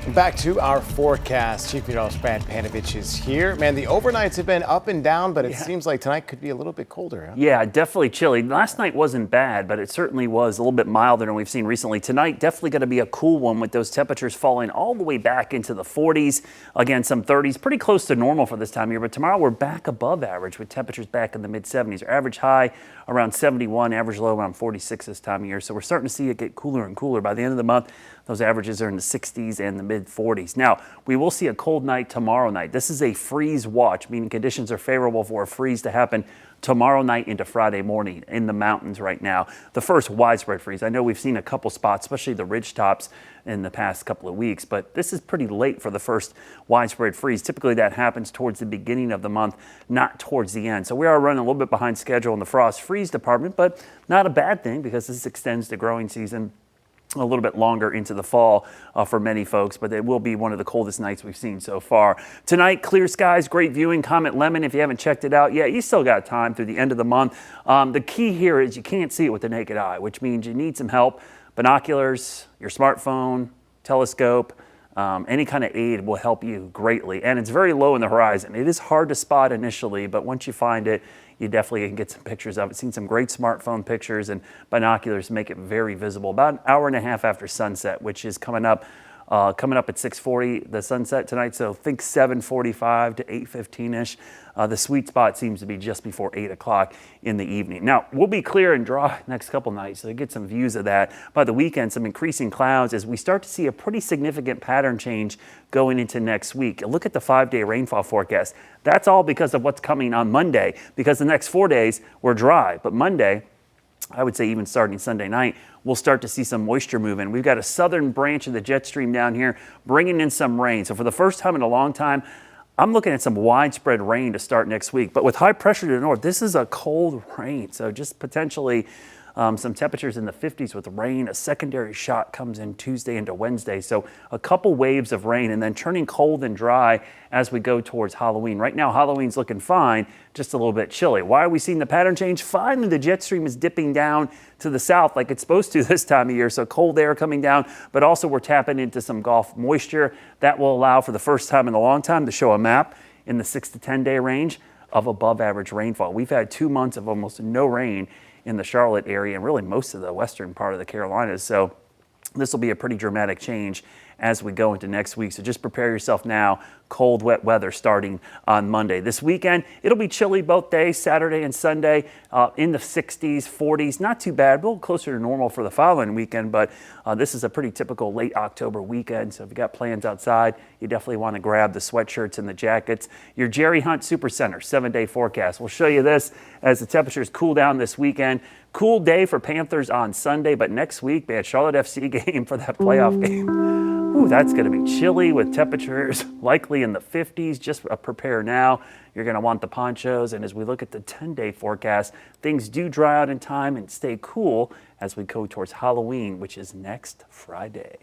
Back to our forecast. Chief Meteorologist Brad Panovich is here. Man, the overnights have been up and down, but it seems like tonight could be a little bit colder. Huh? Yeah, definitely chilly. Last night wasn't bad, but it certainly was a little bit milder than we've seen recently. Tonight, definitely going to be a cool one with those temperatures falling all the way back into the 40s. Again, some 30s, pretty close to normal for this time of year. But tomorrow we're back above average with temperatures back in the mid 70s. Our average high around 71, average low around 46 this time of year. So we're starting to see it get cooler and cooler. By the end of the month, those averages are in the 60s and the mid 40s. Now, we will see a cold night tomorrow night. This is a freeze watch, meaning conditions are favorable for a freeze to happen tomorrow night into Friday morning in the mountains right now. The first widespread freeze. I know we've seen a couple spots, especially the ridge tops in the past couple of weeks, but this is pretty late for the first widespread freeze. Typically that happens towards the beginning of the month, not towards the end. So we are running a little bit behind schedule in the frost freeze department, but not a bad thing because this extends the growing season a little bit longer into the fall for many folks, but it will be one of the coldest nights we've seen so far. Tonight, clear skies, great viewing. Comet Lemon, if you haven't checked it out yet, you still got time through the end of the month. The key here is you can't see it with the naked eye, which means you need some help. Binoculars, your smartphone, telescope, any kind of aid will help you greatly. And it's very low in the horizon. It is hard to spot initially, but once you find it, you definitely can get some pictures of it. Seen some great smartphone pictures and binoculars make it very visible. About an hour and a half after sunset, which is coming up at 6:40, the sunset tonight. So think 7:45 to 8:15-ish. The sweet spot seems to be just before 8 o'clock in the evening. Now, we'll be clear and dry next couple nights, so you get some views of that. By the weekend, some increasing clouds as we start to see a pretty significant pattern change going into next week. Look at the 5-day rainfall forecast. That's all because of what's coming on Monday, because the next 4 days were dry. But Monday, I would say even starting Sunday night, we'll start to see some moisture moving. We've got a southern branch of the jet stream down here bringing in some rain. So for the first time in a long time, I'm looking at some widespread rain to start next week. But with high pressure to the north, this is a cold rain. So just potentially some temperatures in the 50s with rain. A secondary shock comes in Tuesday into Wednesday. So a couple waves of rain and then turning cold and dry as we go towards Halloween. Right now, Halloween's looking fine, just a little bit chilly. Why are we seeing the pattern change? Finally, the jet stream is dipping down to the south like it's supposed to this time of year. So cold air coming down, but also we're tapping into some Gulf moisture. That will allow for the first time in a long time to show a map in the 6 to 10 day range of above average rainfall. We've had 2 months of almost no rain in the Charlotte area and really most of the western part of the Carolinas. So this will be a pretty dramatic change as we go into next week. So just prepare yourself now. Cold, wet weather starting on Monday. This weekend, it'll be chilly both days, Saturday and Sunday, in the 60s, 40s. Not too bad, a little closer to normal for the following weekend, but this is a pretty typical late October weekend. So if you got plans outside, you definitely want to grab the sweatshirts and the jackets. Your Jerry Hunt Super Center 7-day forecast. We'll show you this as the temperatures cool down this weekend. Cool day for Panthers on Sunday, but next week, man, Charlotte FC game for that playoff game. Ooh, that's going to be chilly with temperatures likely in the 50s. Just prepare now. You're going to want the ponchos. And as we look at the 10-day forecast, things do dry out in time and stay cool as we go towards Halloween, which is next Friday.